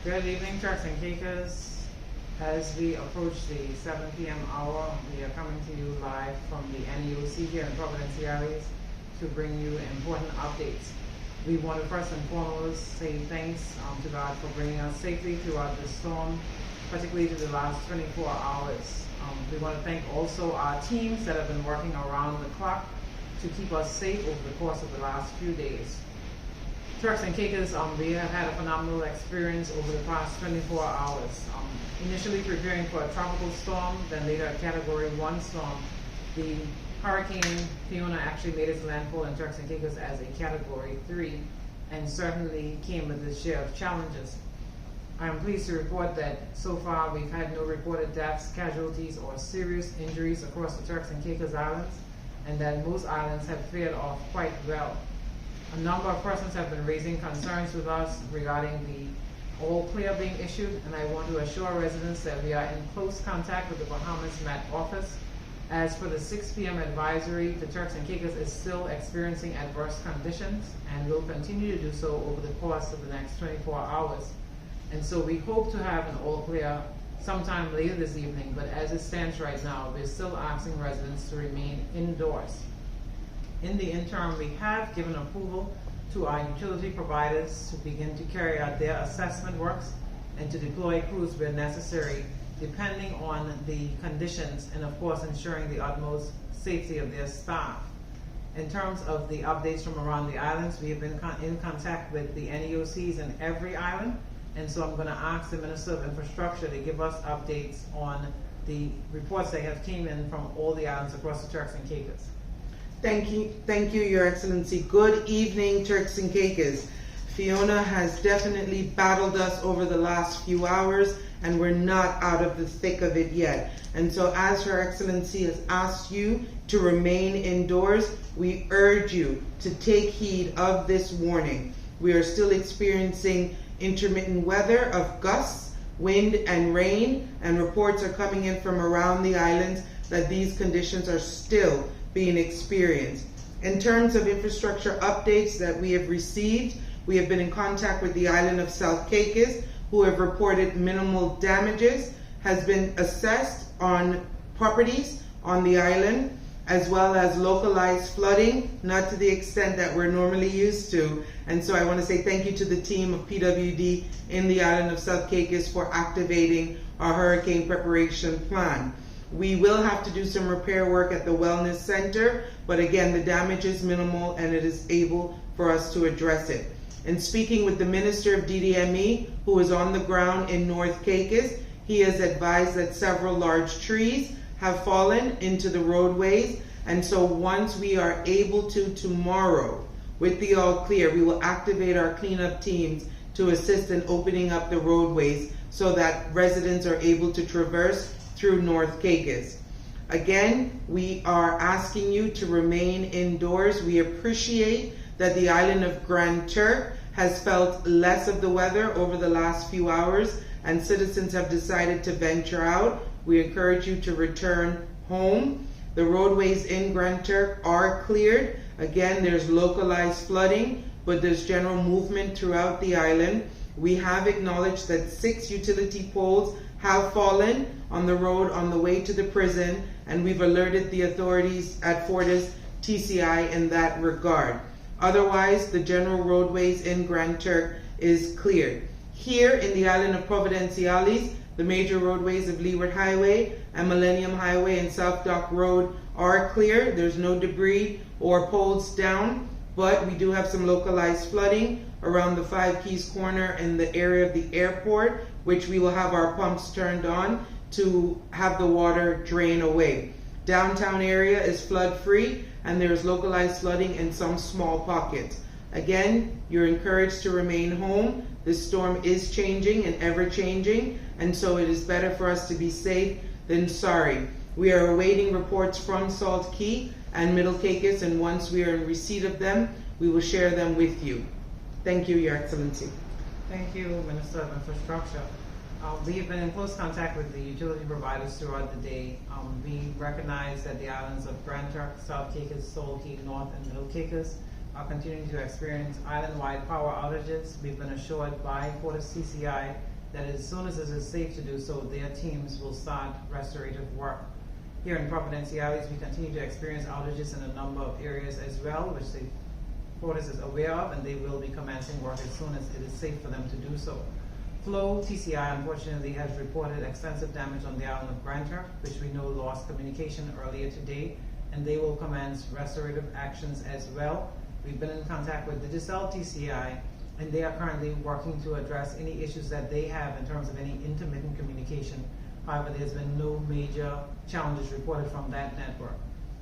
Good evening, Turks and Caicos. As we approach the 7 p.m. hour, we are coming to you live from the NEOC here in Providence Ciales to bring you important updates. We want to first and foremost say thanks to God for bringing us safely throughout the storm, particularly through the last 24 hours. We want to thank also our teams that have been working around the clock to keep us safe over the course of the last few days. Turks and Caicos, we have had a phenomenal experience over the past 24 hours. Initially preparing for a tropical storm, then later a Category 1 storm. The Hurricane Fiona actually made its landfall in Turks and Caicos as a Category 3 and certainly came with its share of challenges. I am pleased to report that so far we've had no reported deaths, casualties, or serious injuries across the Turks and Caicos Islands, and that most islands have fared off quite well. A number of persons have been raising concerns with us regarding the all clear being issued, and I want to assure residents that we are in close contact with the Bahamas Met Office. As for the 6 p.m. advisory, the Turks and Caicos is still experiencing adverse conditions and will continue to do so over the course of the next 24 hours. And so we hope to have an all clear sometime later this evening, but as it stands right now, we're still asking residents to remain indoors. In the interim, we have given approval to our utility providers to begin to carry out their assessment works and to deploy crews where necessary, depending on the conditions and of course ensuring the utmost safety of their staff. In terms of the updates from around the islands, we have been in contact with the NEOCs in every island, and so I'm going to ask the Minister of Infrastructure to give us updates on the reports that have came in from all the islands across the Turks and Caicos. Thank you, Your Excellency. Good evening, Turks and Caicos. Fiona has definitely battled us over the last few hours, and we're not out of the thick of it yet. And so as Her Excellency has asked you to remain indoors, we urge you to take heed of this warning. We are still experiencing intermittent weather of gusts, wind, and rain, and reports are coming in from around the islands that these conditions are still being experienced. In terms of infrastructure updates that we have received, we have been in contact with the island of South Caicos, who have reported minimal damages, has been assessed on properties on the island, as well as localized flooding, not to the extent that we're normally used to. And so I want to say thank you to the team of PWD in the island of South Caicos for activating our hurricane preparation plan. We will have to do some repair work at the Wellness Center, but again, the damage is minimal and it is able for us to address it. And speaking with the Minister of DDME, who is on the ground in North Caicos, he has advised that several large trees have fallen into the roadways. And so once we are able to tomorrow, with the all clear, we will activate our cleanup teams to assist in opening up the roadways so that residents are able to traverse through North Caicos. Again, we are asking you to remain indoors. We appreciate that the island of Grand Turk has felt less of the weather over the last few hours and citizens have decided to venture out. We encourage you to return home. The roadways in Grand Turk are cleared. Again, there's localized flooding, but there's general movement throughout the island. We have acknowledged that 6 utility poles have fallen on the road on the way to the prison, and we've alerted the authorities at Fortis TCI in that regard. Otherwise, the general roadways in Grand Turk is cleared. Here in the island of Providenciales, the major roadways of Leeward Highway and Millennium Highway and South Dock Road are clear. There's no debris or poles down, but we do have some localized flooding around the Five Keys corner in the area of the airport, which we will have our pumps turned on to have the water drain away. Downtown area is flood free and there's localized flooding in some small pockets. Again, you're encouraged to remain home. The storm is changing and ever changing, and so it is better for us to be safe than sorry. We are awaiting reports from Salt Key and Middle Caicos, and once we are in receipt of them, we will share them with you. Thank you, Your Excellency. Thank you, Minister of Infrastructure. We have been in close contact with the utility providers throughout the day. We recognize that the islands of Grand Turk, South Caicos, Salt Key, North and Middle Caicos are continuing to experience island-wide power outages. We've been assured by Fortis TCI that as soon as it is safe to do so, their teams will start restorative work. Here in Providenciales, we continue to experience outages in a number of areas as well, which the Portis is aware of, and they will be commencing work as soon as it is safe for them to do so. Flow TCI unfortunately has reported extensive damage on the island of Grand Turk, which we know lost communication earlier today, and they will commence restorative actions as well. We've been in contact with Digicel TCI, and they are currently working to address any issues that they have in terms of any intermittent communication. However, there's been no major challenges reported from that network.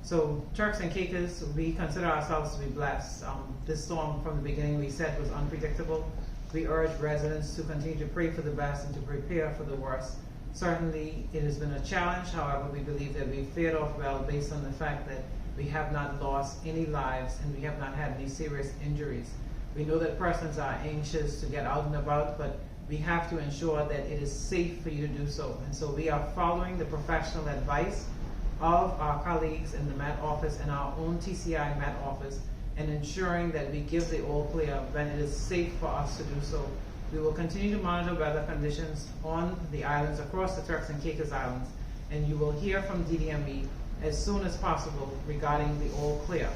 So Turks and Caicos, we consider ourselves to be blessed. This storm from the beginning we said was unpredictable. We urge residents to continue to pray for the best and to prepare for the worst. Certainly it has been a challenge, however we believe that we fared off well based on the fact that we have not lost any lives and we have not had any serious injuries. We know that persons are anxious to get out and about, but we have to ensure that it is safe for you to do so. And so we are following the professional advice of our colleagues in the Met Office and our own TCI Met Office, and ensuring that we give the all clear when it is safe for us to do so. We will continue to monitor weather conditions on the islands across the Turks and Caicos Islands, and you will hear from DDME as soon as possible regarding the all clear.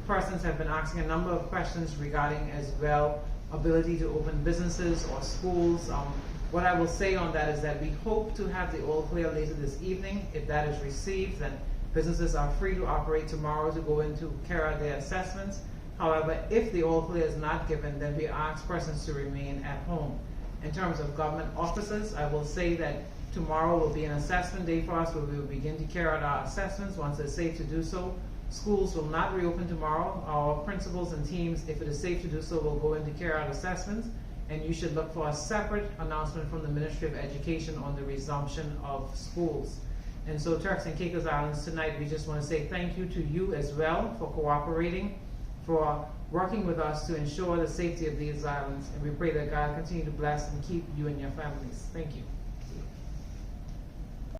Persons have been asking a number of questions regarding as well ability to open businesses or schools. What I will say on that is that we hope to have the all clear later this evening. If that is received, then businesses are free to operate tomorrow to go into carry out their assessments. However, if the all clear is not given, then we ask persons to remain at home. In terms of government offices, I will say that tomorrow will be an assessment day for us where we will begin to carry out our assessments once it's safe to do so. Schools will not reopen tomorrow. Our principals and teams, if it is safe to do so, will go in to carry out assessments, and you should look for a separate announcement from the Ministry of Education on the resumption of schools. And so Turks and Caicos Islands tonight, we just want to say thank you to you as well for cooperating, for working with us to ensure the safety of these islands, and we pray that God continue to bless and keep you and your families. Thank you.